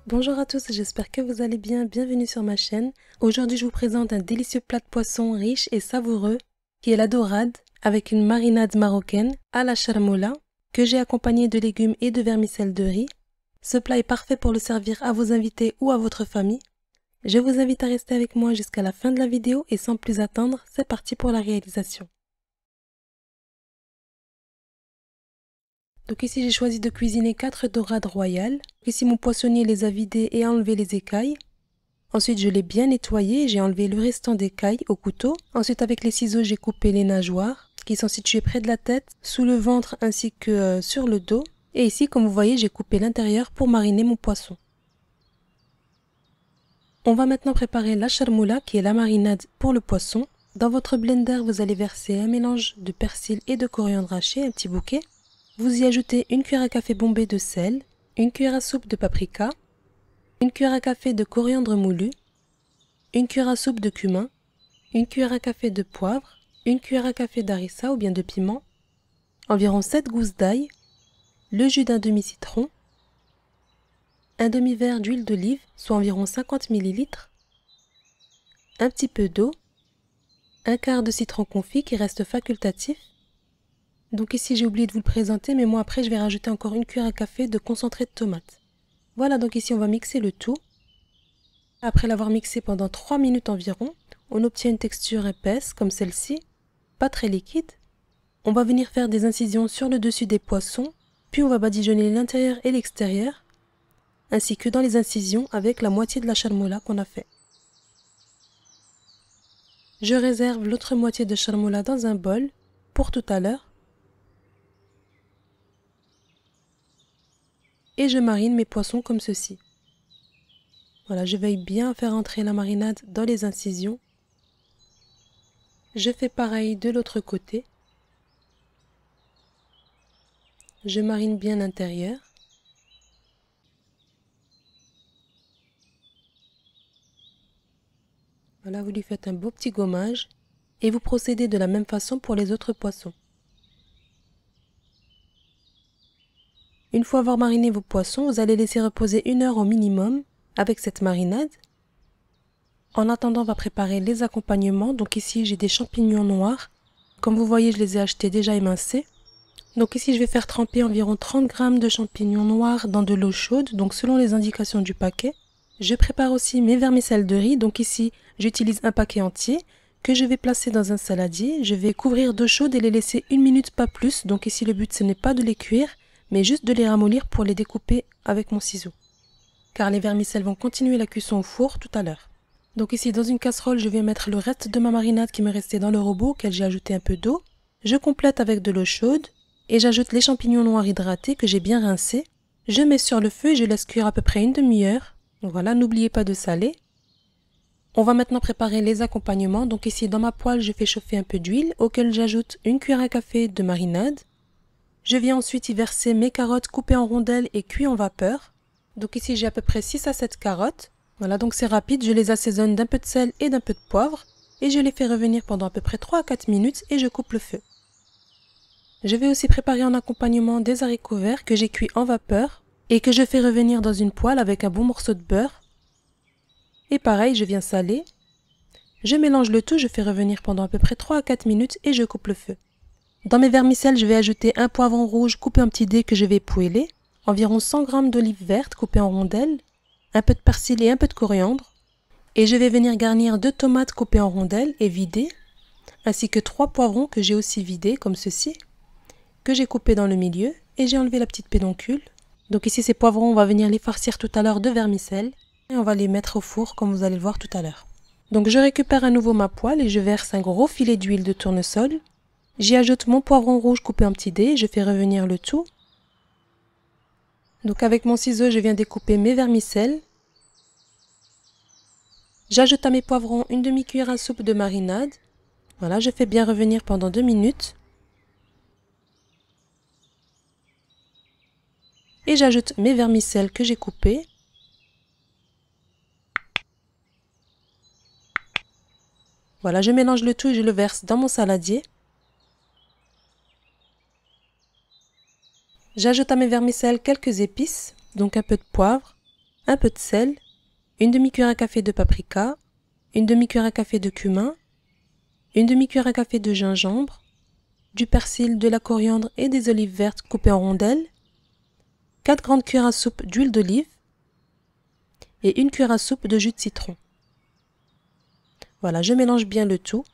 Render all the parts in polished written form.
Bonjour à tous, j'espère que vous allez bien, bienvenue sur ma chaîne. Aujourd'hui je vous présente un délicieux plat de poisson riche et savoureux qui est la dorade avec une marinade marocaine à la charmoula que j'ai accompagné de légumes et de vermicelle de riz. Ce plat est parfait pour le servir à vos invités ou à votre famille. Je vous invite à rester avec moi jusqu'à la fin de la vidéo et sans plus attendre, c'est parti pour la réalisation. Donc ici j'ai choisi de cuisiner 4 dorades royales. Ici mon poissonnier les a vidées et a enlevé les écailles. Ensuite je l'ai bien nettoyé et j'ai enlevé le restant d'écailles au couteau. Ensuite avec les ciseaux j'ai coupé les nageoires qui sont situées près de la tête, sous le ventre ainsi que sur le dos. Et ici comme vous voyez j'ai coupé l'intérieur pour mariner mon poisson. On va maintenant préparer la charmoula qui est la marinade pour le poisson. Dans votre blender vous allez verser un mélange de persil et de coriandre haché, un petit bouquet. Vous y ajoutez une cuillère à café bombée de sel, une cuillère à soupe de paprika, une cuillère à café de coriandre moulu, une cuillère à soupe de cumin, une cuillère à café de poivre, une cuillère à café d'harissa ou bien de piment, environ 7 gousses d'ail, le jus d'un demi-citron, un demi-verre d'huile d'olive, soit environ 50 ml, un petit peu d'eau, un quart de citron confit qui reste facultatif. Donc ici j'ai oublié de vous le présenter, mais moi après je vais rajouter encore une cuillère à café de concentré de tomate. Voilà, donc ici on va mixer le tout. Après l'avoir mixé pendant 3 minutes environ, on obtient une texture épaisse comme celle-ci, pas très liquide. On va venir faire des incisions sur le dessus des poissons, puis on va badigeonner l'intérieur et l'extérieur, ainsi que dans les incisions avec la moitié de la charmoula qu'on a fait. Je réserve l'autre moitié de charmoula dans un bol pour tout à l'heure. Et je marine mes poissons comme ceci. Voilà, je veille bien à faire entrer la marinade dans les incisions. Je fais pareil de l'autre côté. Je marine bien l'intérieur. Voilà, vous lui faites un beau petit gommage et vous procédez de la même façon pour les autres poissons. Une fois avoir mariné vos poissons, vous allez laisser reposer 1 heure au minimum avec cette marinade. En attendant, on va préparer les accompagnements. Donc ici, j'ai des champignons noirs. Comme vous voyez, je les ai achetés déjà émincés. Donc ici, je vais faire tremper environ 30 g de champignons noirs dans de l'eau chaude, donc selon les indications du paquet. Je prépare aussi mes vermicelles de riz. Donc ici, j'utilise un paquet entier que je vais placer dans un saladier. Je vais couvrir d'eau chaude et les laisser 1 minute, pas plus. Donc ici, le but, ce n'est pas de les cuire, mais juste de les ramollir pour les découper avec mon ciseau. Car les vermicelles vont continuer la cuisson au four tout à l'heure. Donc ici, dans une casserole, je vais mettre le reste de ma marinade qui me restait dans le robot, auquel j'ai ajouté un peu d'eau. Je complète avec de l'eau chaude et j'ajoute les champignons noirs hydratés que j'ai bien rincés. Je mets sur le feu et je laisse cuire à peu près une demi-heure. Voilà, n'oubliez pas de saler. On va maintenant préparer les accompagnements. Donc ici, dans ma poêle, je fais chauffer un peu d'huile, auquel j'ajoute une cuillère à café de marinade. Je viens ensuite y verser mes carottes coupées en rondelles et cuites en vapeur. Donc ici, j'ai à peu près 6 à 7 carottes. Voilà, donc c'est rapide, je les assaisonne d'un peu de sel et d'un peu de poivre. Et je les fais revenir pendant à peu près 3 à 4 minutes et je coupe le feu. Je vais aussi préparer en accompagnement des haricots verts que j'ai cuits en vapeur et que je fais revenir dans une poêle avec un bon morceau de beurre. Et pareil, je viens saler. Je mélange le tout, je fais revenir pendant à peu près 3 à 4 minutes et je coupe le feu. Dans mes vermicelles, je vais ajouter un poivron rouge coupé en petits dés que je vais poêler, environ 100 g d'olives vertes coupées en rondelles, un peu de persil et un peu de coriandre. Et je vais venir garnir 2 tomates coupées en rondelles et vidées, ainsi que 3 poivrons que j'ai aussi vidés comme ceci, que j'ai coupés dans le milieu et j'ai enlevé la petite pédoncule. Donc ici ces poivrons, on va venir les farcir tout à l'heure de vermicelle et on va les mettre au four comme vous allez le voir tout à l'heure. Donc je récupère à nouveau ma poêle et je verse un gros filet d'huile de tournesol. J'y ajoute mon poivron rouge coupé en petits dés et je fais revenir le tout. Donc avec mon ciseau, je viens découper mes vermicelles. J'ajoute à mes poivrons une demi-cuillère à soupe de marinade. Voilà, je fais bien revenir pendant 2 minutes. Et j'ajoute mes vermicelles que j'ai coupées. Voilà, je mélange le tout et je le verse dans mon saladier. J'ajoute à mes vermicelles quelques épices, donc un peu de poivre, un peu de sel, une demi-cuillère à café de paprika, une demi-cuillère à café de cumin, une demi-cuillère à café de gingembre, du persil, de la coriandre et des olives vertes coupées en rondelles, 4 grandes cuillères à soupe d'huile d'olive et une cuillère à soupe de jus de citron. Voilà, je mélange bien le tout.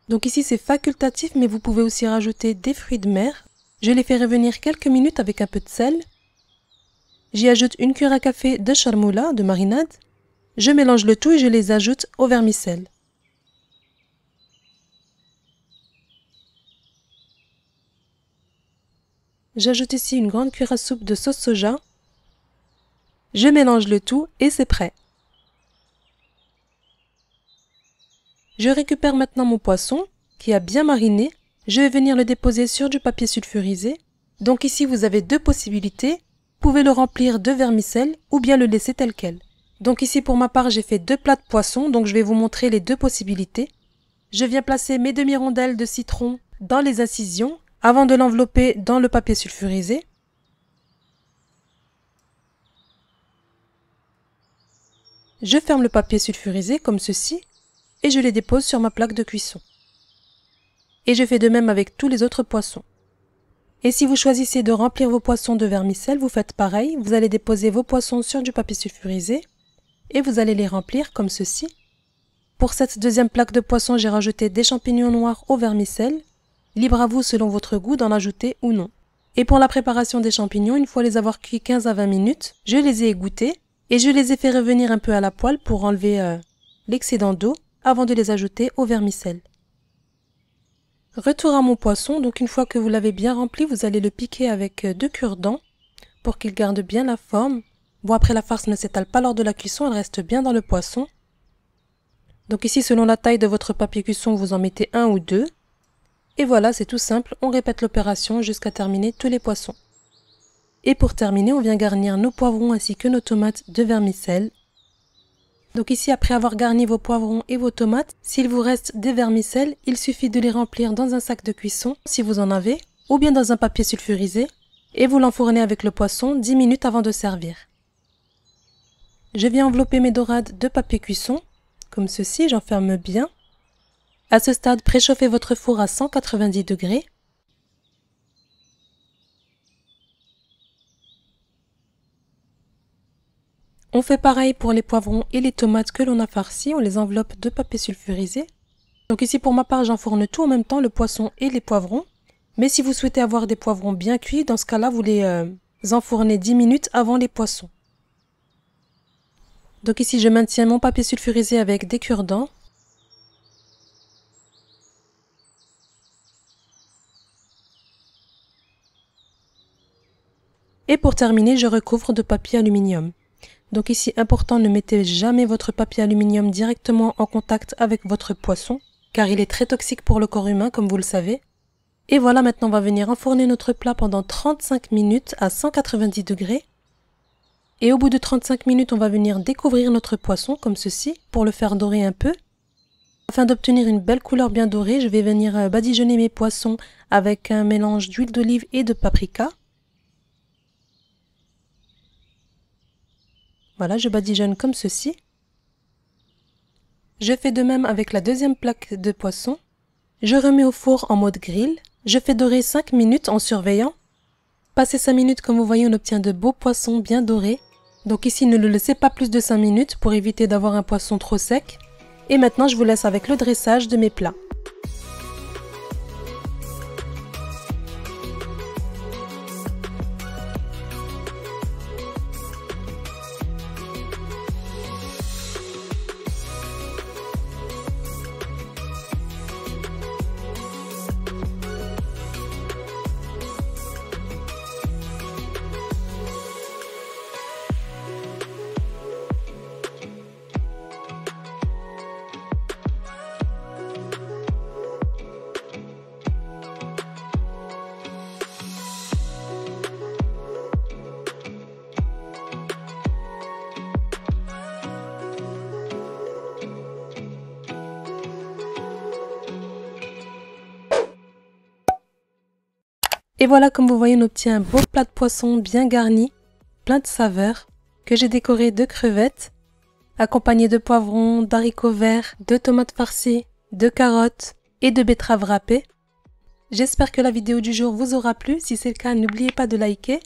Donc ici c'est facultatif, mais vous pouvez aussi rajouter des fruits de mer. Je les fais revenir quelques minutes avec un peu de sel. J'y ajoute une cuillère à café de charmoula, de marinade. Je mélange le tout et je les ajoute au vermicelle. J'ajoute ici une grande cuillère à soupe de sauce soja. Je mélange le tout et c'est prêt. Je récupère maintenant mon poisson qui a bien mariné. Je vais venir le déposer sur du papier sulfurisé. Donc ici vous avez deux possibilités. Vous pouvez le remplir de vermicelle ou bien le laisser tel quel. Donc ici pour ma part j'ai fait 2 plats de poisson, donc je vais vous montrer les deux possibilités. Je viens placer mes demi-rondelles de citron dans les incisions avant de l'envelopper dans le papier sulfurisé. Je ferme le papier sulfurisé comme ceci et je les dépose sur ma plaque de cuisson. Et je fais de même avec tous les autres poissons. Et si vous choisissez de remplir vos poissons de vermicelle, vous faites pareil. Vous allez déposer vos poissons sur du papier sulfurisé et vous allez les remplir comme ceci. Pour cette deuxième plaque de poisson, j'ai rajouté des champignons noirs au vermicelle. Libre à vous selon votre goût d'en ajouter ou non. Et pour la préparation des champignons, une fois les avoir cuits 15 à 20 minutes, je les ai égouttés et je les ai fait revenir un peu à la poêle pour enlever l'excédent d'eau avant de les ajouter au vermicelle. Retour à mon poisson, donc une fois que vous l'avez bien rempli, vous allez le piquer avec 2 cure-dents pour qu'il garde bien la forme. Bon, après la farce ne s'étale pas lors de la cuisson, elle reste bien dans le poisson. Donc ici, selon la taille de votre papier cuisson, vous en mettez 1 ou 2. Et voilà, c'est tout simple, on répète l'opération jusqu'à terminer tous les poissons. Et pour terminer, on vient garnir nos poivrons ainsi que nos tomates de vermicelle. Donc ici, après avoir garni vos poivrons et vos tomates, s'il vous reste des vermicelles, il suffit de les remplir dans un sac de cuisson, si vous en avez, ou bien dans un papier sulfurisé, et vous l'enfournez avec le poisson 10 minutes avant de servir. Je viens envelopper mes dorades de papier cuisson, comme ceci, j'enferme bien. À ce stade, préchauffez votre four à 190 degrés. On fait pareil pour les poivrons et les tomates que l'on a farcis, on les enveloppe de papier sulfurisé. Donc ici pour ma part j'enfourne tout en même temps, le poisson et les poivrons. Mais si vous souhaitez avoir des poivrons bien cuits, dans ce cas-là vous les enfournez 10 minutes avant les poissons. Donc ici je maintiens mon papier sulfurisé avec des cure-dents. Et pour terminer, je recouvre de papier aluminium. Donc ici, important, ne mettez jamais votre papier aluminium directement en contact avec votre poisson, car il est très toxique pour le corps humain, comme vous le savez. Et voilà, maintenant on va venir enfourner notre plat pendant 35 minutes à 190 degrés. Et au bout de 35 minutes, on va venir découvrir notre poisson, comme ceci, pour le faire dorer un peu. Afin d'obtenir une belle couleur bien dorée, je vais venir badigeonner mes poissons avec un mélange d'huile d'olive et de paprika. Voilà, je badigeonne comme ceci. Je fais de même avec la deuxième plaque de poisson. Je remets au four en mode grill. Je fais dorer 5 minutes en surveillant. Passé 5 minutes, comme vous voyez, on obtient de beaux poissons bien dorés. Donc ici, ne le laissez pas plus de 5 minutes pour éviter d'avoir un poisson trop sec. Et maintenant, je vous laisse avec le dressage de mes plats. Et voilà, comme vous voyez, on obtient un beau plat de poisson bien garni, plein de saveurs. que j'ai décoré de crevettes, accompagnées de poivrons, d'haricots verts, de tomates farcies, de carottes et de betteraves râpées. J'espère que la vidéo du jour vous aura plu. Si c'est le cas, n'oubliez pas de liker.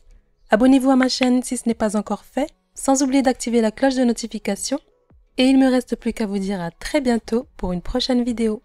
Abonnez-vous à ma chaîne si ce n'est pas encore fait, sans oublier d'activer la cloche de notification. Et il ne me reste plus qu'à vous dire à très bientôt pour une prochaine vidéo.